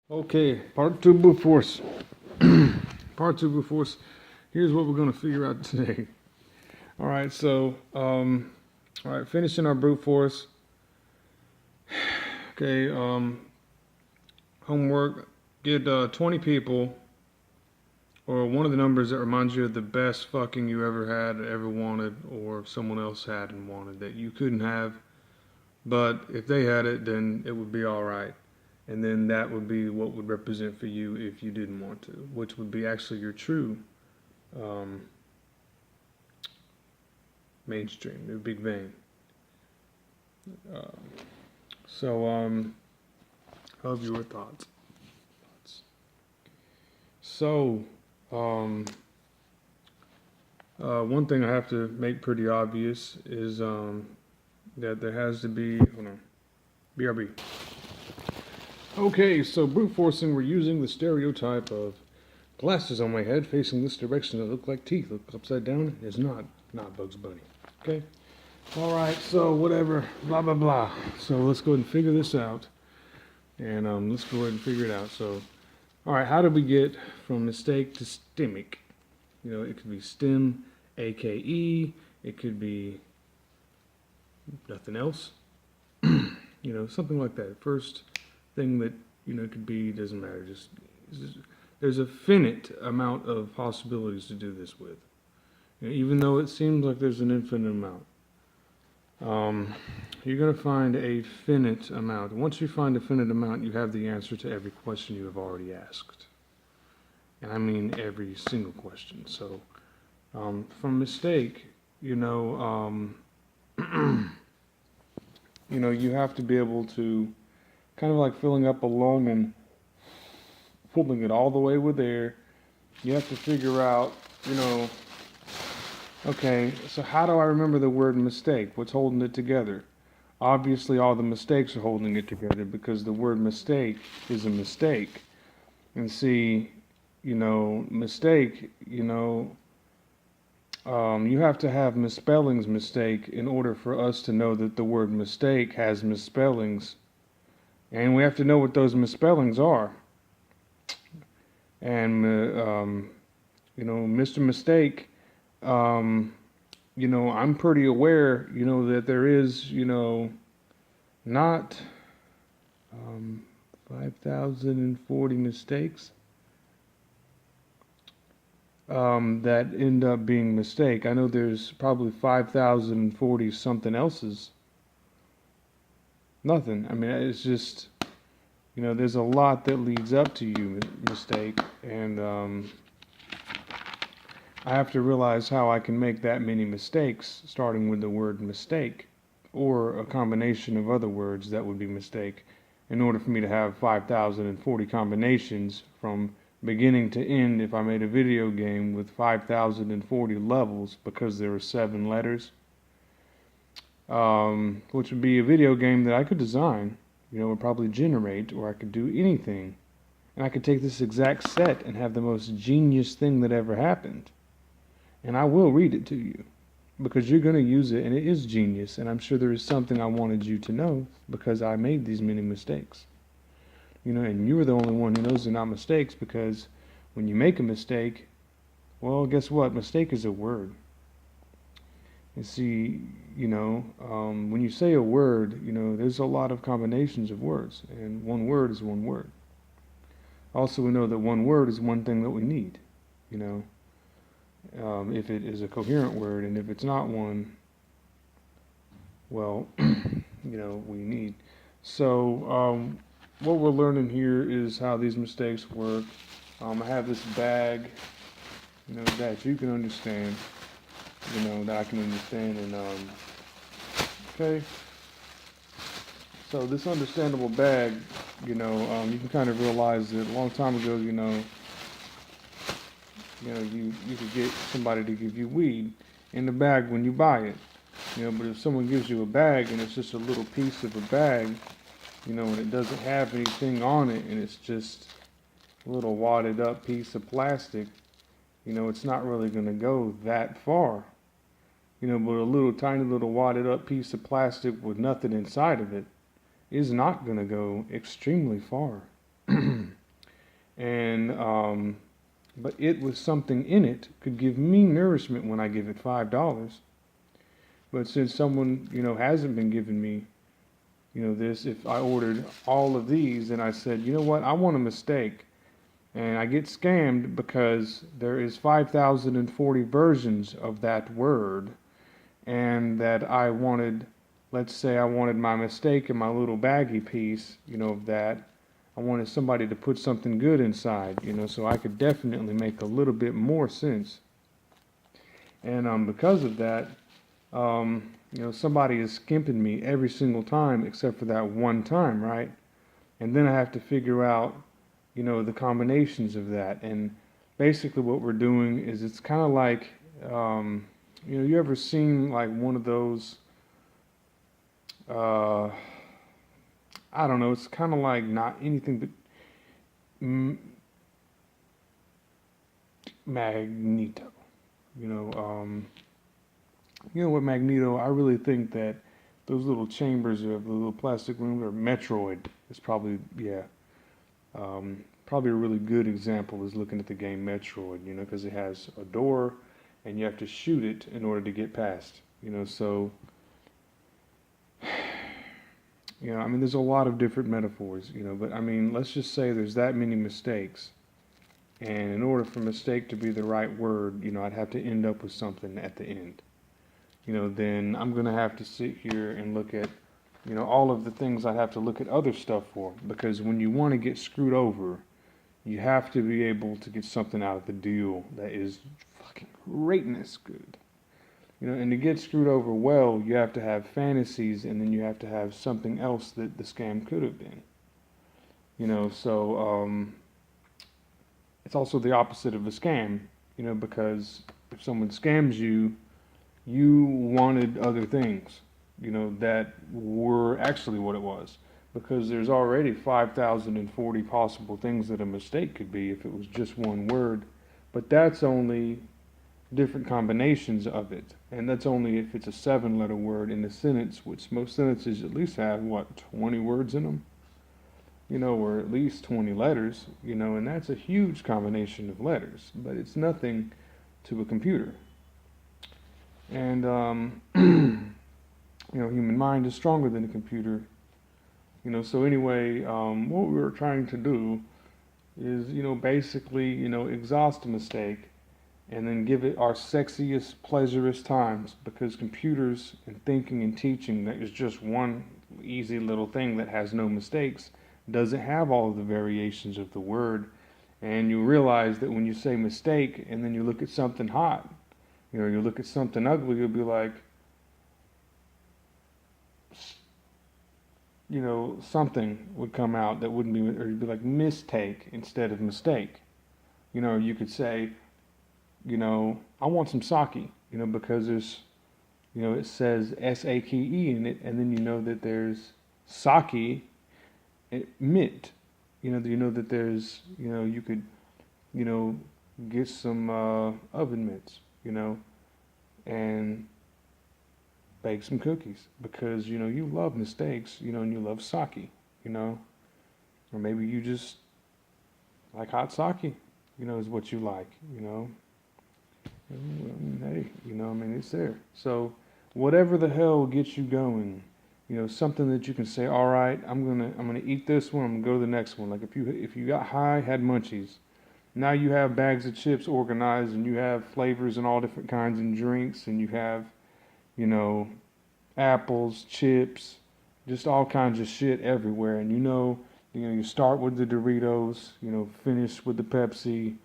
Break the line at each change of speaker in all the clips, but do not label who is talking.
Okay, part two brute force. Part two brute force. Here's what we're going to figure out today. All right, so, all right, finishing our brute force. Okay, homework. Get 20 people, or one of the numbers that reminds you of the best fucking you ever had, ever wanted, or someone else had and wanted that you couldn't have. But if they had it, then it would be all right. And then that would be what would represent for you if you didn't want to, which would be actually your true mainstream, your big bang. Of your thoughts. So, one thing I have to make pretty obvious is that there has to be, hold on, BRB. Okay, so brute forcing, we're using the stereotype of glasses on my head facing this direction that look like teeth. Look upside down, it's not Bugs Bunny. Okay? Alright, so whatever, blah, blah, blah. So let's go ahead and figure this out. And let's go ahead and figure it out. So, alright, how did we get from mistake to stemic? You know, it could be stem, AKE, it could be nothing else. You know, something like that. First thing that, you know, could be, doesn't matter. Just there's a finite amount of possibilities to do this with. You know, even though it seems like there's an infinite amount. You're going to find a finite amount. Once you find a finite amount, you have the answer to every question you have already asked. And I mean every single question. So, from mistake, you know, you know, you have to be able to, kind of like filling up a lung and pulling it all the way with air. You have to figure out, you know, okay, so how do I remember the word mistake? What's holding it together? Obviously, all the mistakes are holding it together because the word mistake is a mistake. And see, you know, mistake, you know, you have to have misspellings mistake in order for us to know that the word mistake has misspellings. And we have to know what those misspellings are. And, you know, Mr. Mistake, you know, I'm pretty aware, you know, that there is, you know, not 5,040 mistakes that end up being mistake. I know there's probably 5,040 something else's. Nothing. I mean, it's just, you know, there's a lot that leads up to you mistake, and I have to realize how I can make that many mistakes, starting with the word mistake, or a combination of other words that would be mistake, in order for me to have 5,040 combinations from beginning to end. If I made a video game with 5,040 levels, because there are 7 letters, which would be a video game that I could design, you know, would probably generate, or I could do anything. And I could take this exact set and have the most genius thing that ever happened. And I will read it to you, because you're going to use it, and it is genius. And I'm sure there is something I wanted you to know, because I made these many mistakes. You know, and you're the only one who knows they're not mistakes, because when you make a mistake, well, guess what? Mistake is a word. And see, you know, when you say a word, you know, there's a lot of combinations of words, and one word is one word. Also, we know that one word is one thing that we need, you know, if it is a coherent word, and if it's not one, well, you know, we need. So, what we're learning here is how these mistakes work. I have this bag, you know, that you can understand, you know, that I can understand, and, okay. So this understandable bag, you know, you can kind of realize that a long time ago, you know, you could get somebody to give you weed in the bag when you buy it, you know, but if someone gives you a bag and it's just a little piece of a bag, you know, and it doesn't have anything on it, and it's just a little wadded up piece of plastic, you know, it's not really going to go that far. You know, but a little tiny little wadded up piece of plastic with nothing inside of it is not going to go extremely far. then, but it with something in it could give me nourishment when I give it $5. But since someone, hasn't been giving me, this, if I ordered all of these and I said, you know what, I want a mistake, and I get scammed because there is 5,040 versions of that word, and that I wanted, let's say I wanted my mistake in my little baggy piece, of that. I wanted somebody to put something good inside, so I could definitely make a little bit more sense. And because of that, somebody is skimping me every single time except for that one time, right? And then I have to figure out, the combinations of that. And basically what we're doing is it's kind of like, you ever seen like one of those, I don't know, it's kind of like not anything but Magneto. With Magneto, I really think that those little chambers of the little plastic rooms, or Metroid is probably, probably a really good example is looking at the game Metroid, because it has a door and you have to shoot it in order to get past, so, there's a lot of different metaphors, but let's just say there's that many mistakes. And in order for mistake to be the right word, I'd have to end up with something at the end. Then I'm going to have to sit here and look at, all of the things I'd have to look at other stuff for. Because when you want to get screwed over, you have to be able to get something out of the deal that is fucking greatness good. And to get screwed over well, you have to have fantasies, and then you have to have something else that the scam could have been. So it's also the opposite of a scam, because if someone scams you, you wanted other things, that were actually what it was. Because there's already 5,040 possible things that a mistake could be if it was just one word. But that's only different combinations of it. And that's only if it's a 7-letter word in a sentence, which most sentences at least have, 20 words in them? Or at least 20 letters, and that's a huge combination of letters. But it's nothing to a computer. And, human mind is stronger than a computer. So anyway, what we were trying to do is, basically, exhaust a mistake and then give it our sexiest, pleasurous times, because computers and thinking and teaching, that is just one easy little thing that has no mistakes, doesn't have all of the variations of the word. And you realize that when you say mistake and then you look at something hot, you look at something ugly, you'll be like, something would come out that wouldn't be, or you'd be like mistake instead of mistake. You could say, I want some sake, because there's, it says sake in it, and then that there's sake, mint, that there's, you could, get some oven mitts, and bake some cookies, because you love mistakes, and you love sake, or maybe you just like hot sake, is what you like, hey, it's there. So whatever the hell gets you going, something that you can say, all right, I'm gonna eat this one, I'm gonna go to the next one. Like if you got high, had munchies, now you have bags of chips organized, and you have flavors and all different kinds and drinks, and you have, apples, chips, just all kinds of shit everywhere. And you start with the Doritos, finish with the Pepsi.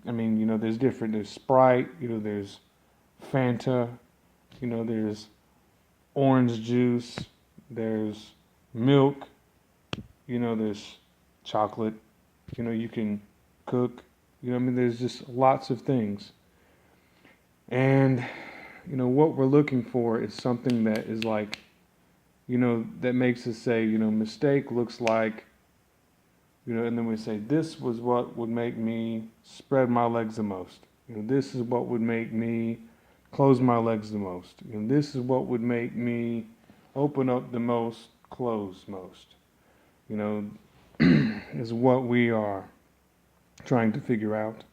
There's there's Sprite, there's Fanta, there's orange juice, there's milk, there's chocolate, you can cook, there's just lots of things. And, what we're looking for is something that is like, that makes us say, mistake looks like, and then we say, this was what would make me spread my legs the most. This is what would make me close my legs the most. This is what would make me open up the most, close most. Is what we are. trying to figure out.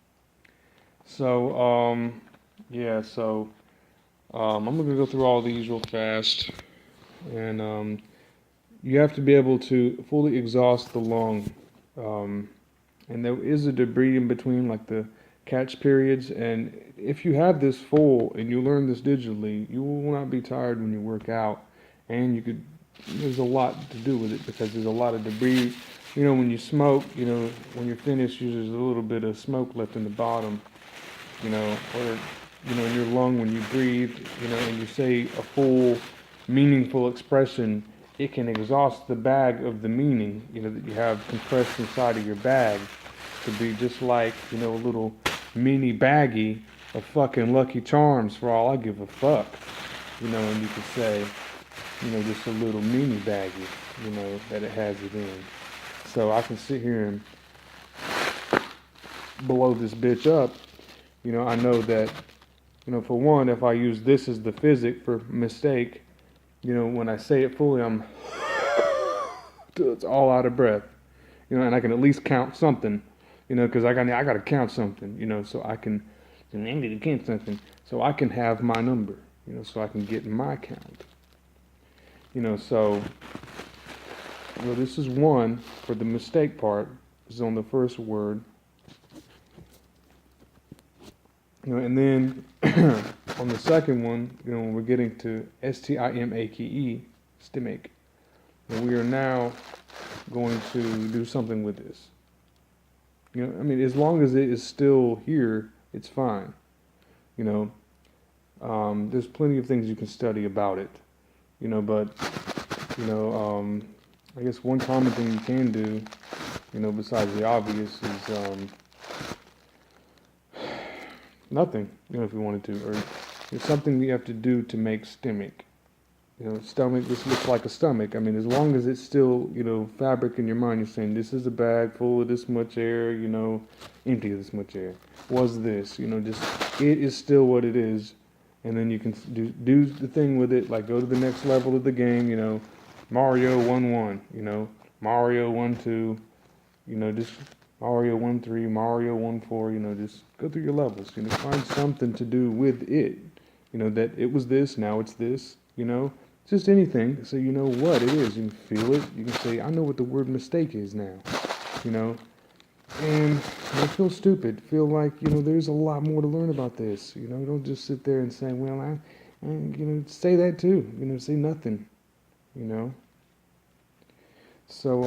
So, yeah, so I'm gonna go through all these real fast, and you have to be able to fully exhaust the lung, um, and there is a debris in between, like the catch periods. And if you have this full and you learn this digitally, you will not be tired when you work out, and you could. There's a lot to do with it because there's a lot of debris. You know, when you smoke, you know, when you're finished, there's a little bit of smoke left in the bottom, you know, or, you know, in your lung when you breathe, you know, and you say a full, meaningful expression, it can exhaust the bag of the meaning, you know, that you have compressed inside of your bag to be just like, you know, a little mini baggie of fucking Lucky Charms for all I give a fuck, you know, and you could say, you know, just a little mini baggie, you know, that it has it in. So I can sit here and blow this bitch up. You know, I know that, you know, for one, if I use this as the physic for mistake, you know, when I say it fully, I'm it's all out of breath, you know, and I can at least count something, you know, because I got to count something, you know, so I can, and I need to count something, so I can have my number, you know, so I can get my count, you know, so, well, this is one for the mistake part. This is on the first word. You know, and then on the second one, you know, when we're getting to STIMAKE, stomach, and we are now going to do something with this. You know, I mean, as long as it is still here, it's fine. You know, there's plenty of things you can study about it. You know, but you know, I guess one common thing you can do, you know, besides the obvious, is nothing, you know, if you wanted to, or it's something that you have to do to make stomach. You know, stomach, this looks like a stomach. I mean, as long as it's still, you know, fabric in your mind, you're saying this is a bag full of this much air, you know, empty of this much air. Was this, you know, just, it is still what it is. And then you can do the thing with it, like go to the next level of the game, you know, Mario 1-1, you know, Mario 1-2, you know, just Mario 1-3, Mario 1-4, you know, just go through your levels, you know, find something to do with it, you know, that it was this, now it's this, you know, just anything, so you know what it is, you can feel it, you can say, I know what the word mistake is now, you know, and I feel stupid, feel like, you know, there's a lot more to learn about this, you know, don't just sit there and say, well, I you know, say that too, you know, say nothing, you know, so,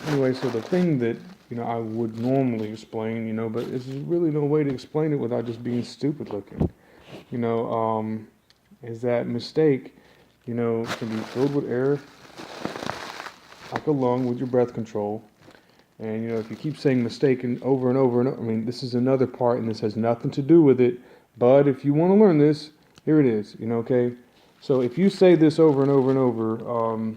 anyway, so the thing that, you know, I would normally explain, you know, but there's really no way to explain it without just being stupid looking, you know, is that mistake, you know, can be filled with air, like a lung with your breath control. And, you know, if you keep saying mistake and over and over and over, I mean, this is another part and this has nothing to do with it, but if you want to learn this, here it is, you know, okay? So if you say this over and over and over,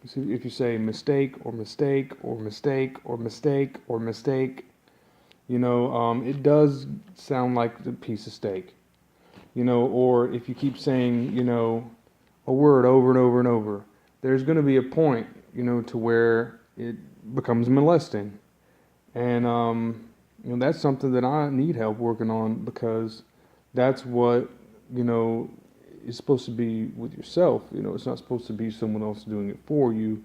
if you say mistake or mistake or mistake or mistake or mistake, you know, it does sound like a piece of steak, you know, or if you keep saying, you know, a word over and over and over, there's going to be a point, you know, to where it becomes molesting. And, you know, that's something that I need help working on because that's what, you know, is supposed to be with yourself. You know, it's not supposed to be someone else doing it for you.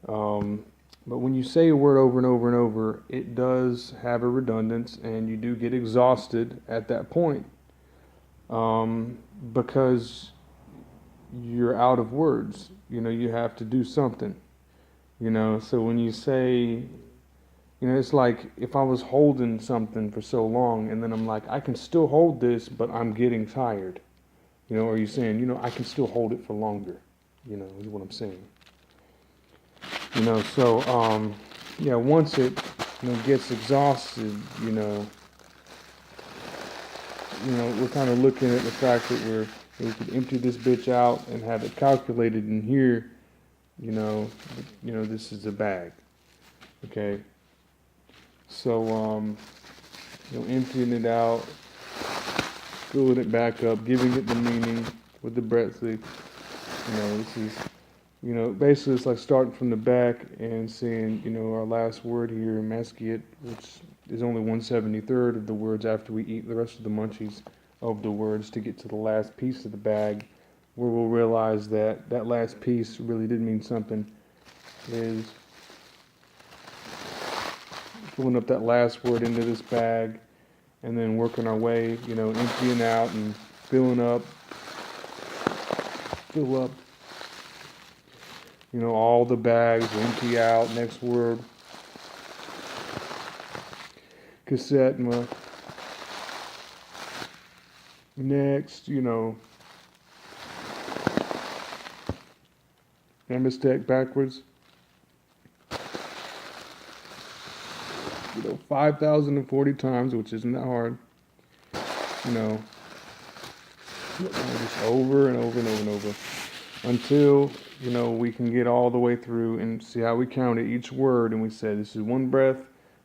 But when you say a word over and over and over, it does have a redundance and you do get exhausted at that point because you're out of words. You know, you have to do something. You know, so when you say, you know, it's like if I was holding something for so long and then I'm like, I can still hold this, but I'm getting tired. You know, or you're saying, you know, I can still hold it for longer, you know, is what I'm saying. You know, so, yeah, once it, you know, gets exhausted, you know, we're kind of looking at the fact that we could empty this bitch out and have it calculated in here, you know, this is a bag, okay? So, you know, emptying it out, filling it back up, giving it the meaning with the breath. You know, this is Basically it's like starting from the back and saying, our last word here, masciate, which is only 1/73 of the words after we eat the rest of the munchies of the words to get to the last piece of the bag, where we'll realize that that last piece really did mean something, is filling up that last word into this bag and then working our way, emptying out and filling up, fill up, all the bags, empty out, next word, cassette, next, amistec backwards, 5,040 times, which isn't that hard, just over and over and over and over until, we can get all the way through and see how we counted each word. And we said, this is one breath.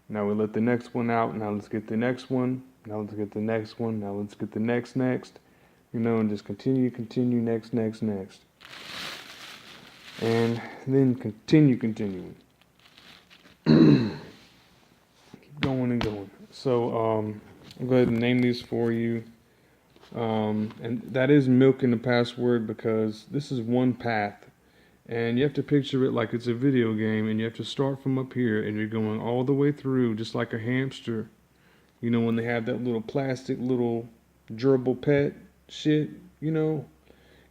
Now we let the next one out. Now let's get the next one. Now let's get the next one. Now let's get the next, and just continue, next. And then continuing. Keep going and going. So, I'll go ahead and name these for you. And that is milking the password because this is one path. And you have to picture it like it's a video game, and you have to start from up here and you're going all the way through just like a hamster. When they have that little plastic little gerbil pet shit, and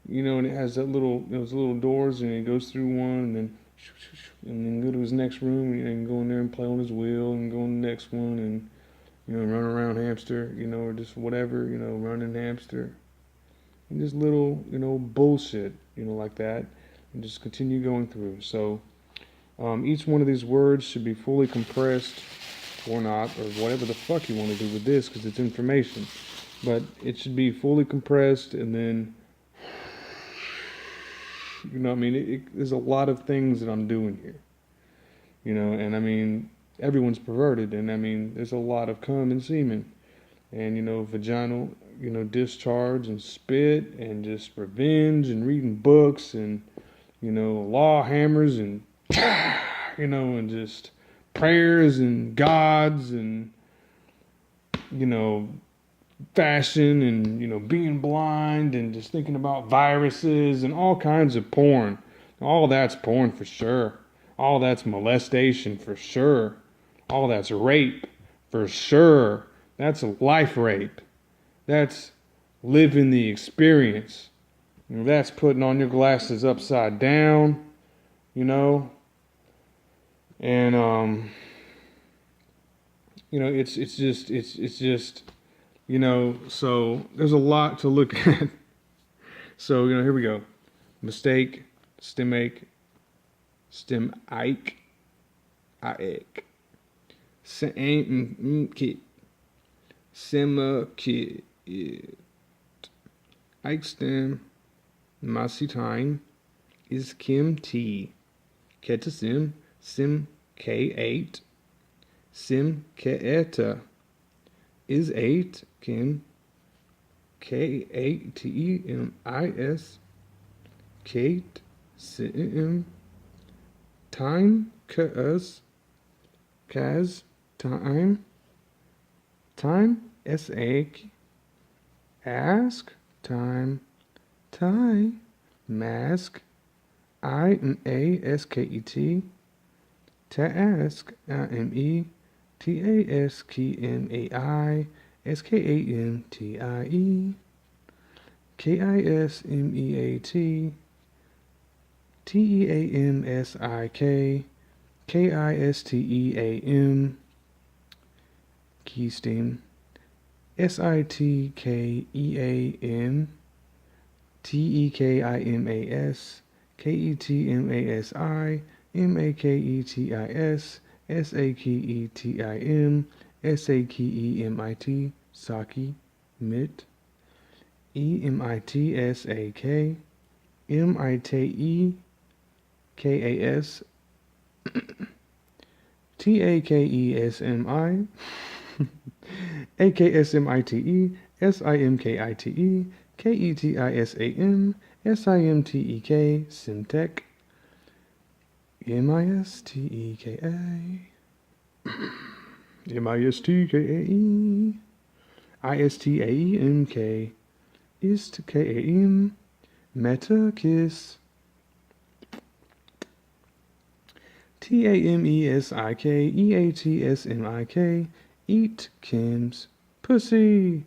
it has that those little doors, and it goes through one and then go to his next room and go in there and play on his wheel and go on the next one and run around hamster, or just whatever, running hamster. And just little, bullshit, like that. And just continue going through. So each one of these words should be fully compressed or not, or whatever the fuck you want to do with this, because it's information. But it should be fully compressed, and then, there's a lot of things that I'm doing here. And everyone's perverted, and there's a lot of cum and semen, and vaginal, discharge and spit, and just revenge, and reading books, and law hammers, and and just prayers and gods, and fashion, and being blind, and just thinking about viruses and all kinds of porn. All that's porn for sure. All that's molestation for sure. All that's rape for sure. That's a life rape. That's living the experience. That's putting on your glasses upside down, and it's just so there's a lot to look at. So here we go. Mistake, stomach, stomach, Ike, kit, sema kit, Ike stem. Masitine is Kim T. Ketasim, Sim K8, Sim Keeta is 8, Kim K8TEMIS, Kate Sim, Time Kaz, Time Sake, Ask, Time, Tie, Mask, IMASKET, Task, IMETASKMAI, SKANTIE, KISMEAT, TEAMSIK, KISTEAM, Keystem, SITKEAM, TEKIMAS, KETMASI, MAKETIS, SAKETIM, SAKEMIT, Saki, MIT, EMITSAK, MITE, KAS, TAKESMI, AKSMITE, SIMKITE, KETISAM, SIMTEK, Simtech, M-I-S-T-E-K-A. M-I-S-T-K-A-E. I-S-T-A-E-M-K. Ist K-A-M. Meta kiss. T-A-M-E-S-I-K-E-A-T-S-M-I-K. Eat Kim's pussy.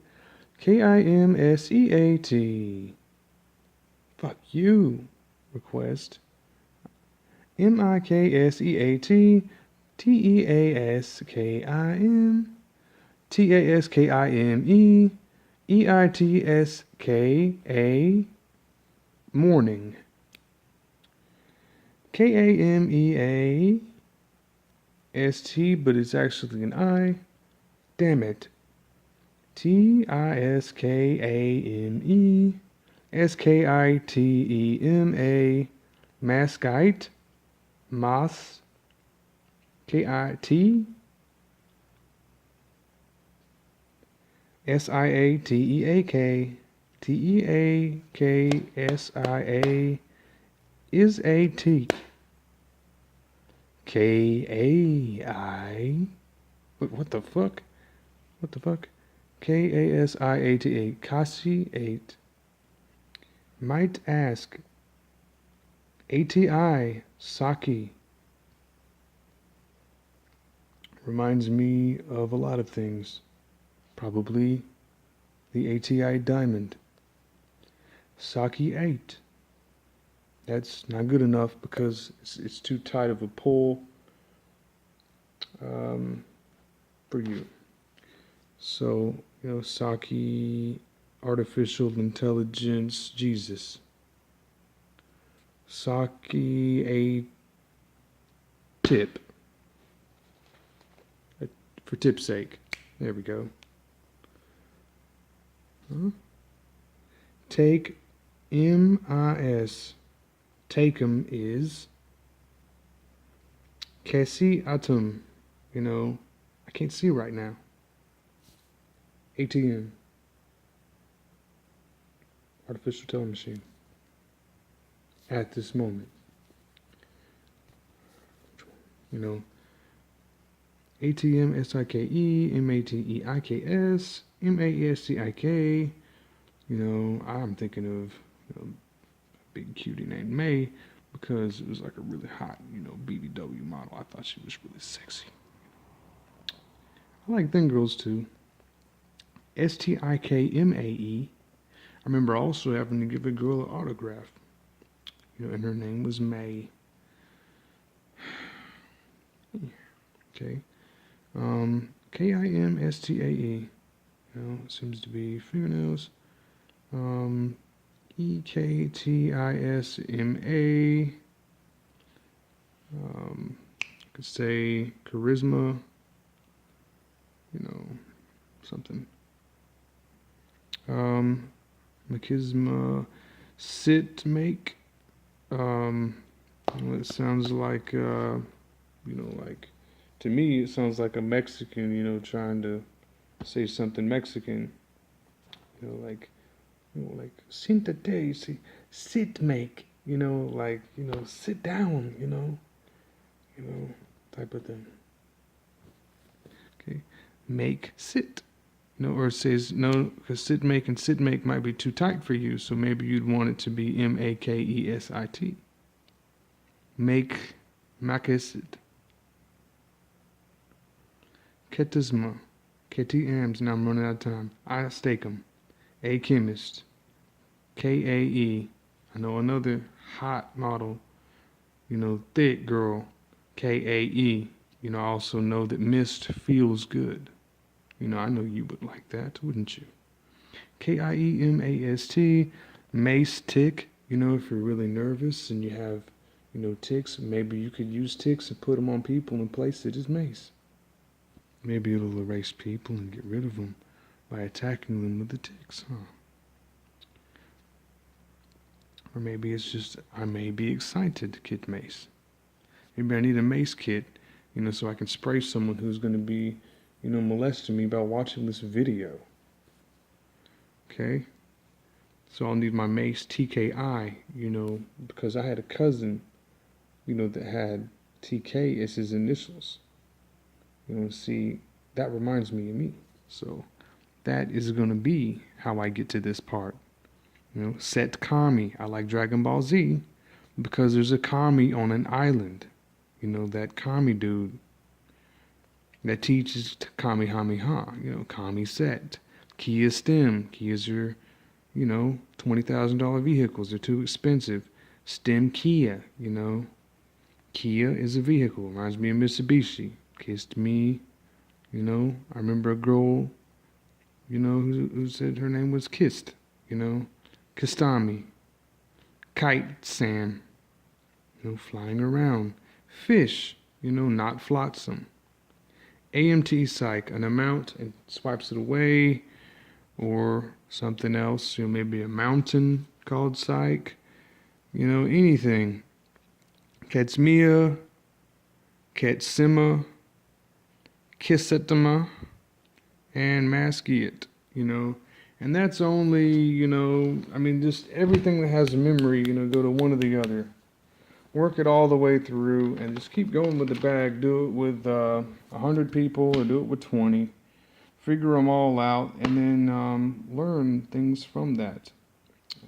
K-I-M-S-E-A-T. Fuck you. Request. M-I-K-S-E-A-T. T-E-A-S-K-I-M. T-A-S-K-I-M-E. E-I-T-S-K-A. Morning. K-A-M-E-A-S-T, but it's actually an I. Damn it. T-I-S-K-A-M-E. S-K-I-T-E-M-A. Mascite. Mas. K-I-T. S-I-A-T-E-A-K. T-E-A-K-S-I-A is a T. K-A-I. What the fuck? What the fuck? K-A-S-I-A-T-A. Kasi 8. Might ask. A-T-I. Saki. Reminds me of a lot of things. Probably the ATI diamond. Saki 8. That's not good enough because it's too tight of a pull for you. So, Saki, artificial intelligence, Jesus. Saki a tip. For tip's sake. There we go. Huh? Take M-I-S. Takem is Kesi Atum. I can't see right now. ATM. Artificial telling machine. At this moment. ATM S-I-K-E M-A-T-E-I-K-S M-A-E-S-T-I-K. I'm thinking of a big cutie named May because it was like a really hot, BBW model. I thought she was really sexy. I like them girls too. S-T-I-K-M-A-E. I remember also having to give a girl an autograph. And her name was May. Okay. K-I-M-S-T-A-E. It seems to be fingernails. E-K-T-I-S-M-A. Could say charisma. Something. Machisma. Sit make. It sounds like, to me, it sounds like a Mexican, trying to say something Mexican. Like siéntate, sit make, sit down, type of thing. Okay, make sit, or it says no, because sit make and sit make might be too tight for you, so maybe you'd want it to be M-A-K-E-S-I-T. Make, makesit. Ketisma, KTMs. Now I'm running out of time. I stake 'em. A chemist. K-A-E. I know another hot model, thick girl. K-A-E. I also know that mist feels good. I know you would like that, wouldn't you? K-I-E-M-A-S-T. Mace tick. If you're really nervous and you have, ticks, maybe you could use ticks and put them on people and place it as mace. Maybe it'll erase people and get rid of them by attacking them with the ticks, huh? Or maybe it's just, I may be excited to kit mace. Maybe I need a mace kit, so I can spray someone who's going to be, molesting me by watching this video. Okay? So I'll need my mace TKI, because I had a cousin that had TK as his initials. See, that reminds me of me. So that is going to be how I get to this part. Set Kami. I like Dragon Ball Z because there's a Kami on an island. That Kami dude that teaches Kamehameha. Kami Set. Kia STEM. Kias are, $20,000 vehicles. They're too expensive. STEM Kia. Kia is a vehicle. Reminds me of Mitsubishi. Kissed me. I remember a girl, who said her name was Kissed. Kistami. Kite Sam. Flying around. Fish. Not flotsam. AMT Psych, an amount, and swipes it away, or something else, maybe a mountain called Psych, anything. Ketsmia, Ketsima, Kissetama, and Maskiet, and that's only, just everything that has a memory, go to one or the other. Work it all the way through and just keep going with the bag. Do it with 100 people or do it with 20. Figure them all out and then learn things from that.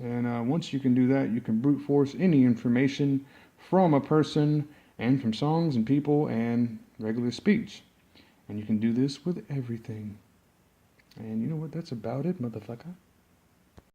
And once you can do that, you can brute force any information from a person and from songs and people and regular speech. And you can do this with everything. And you know what? That's about it, motherfucker.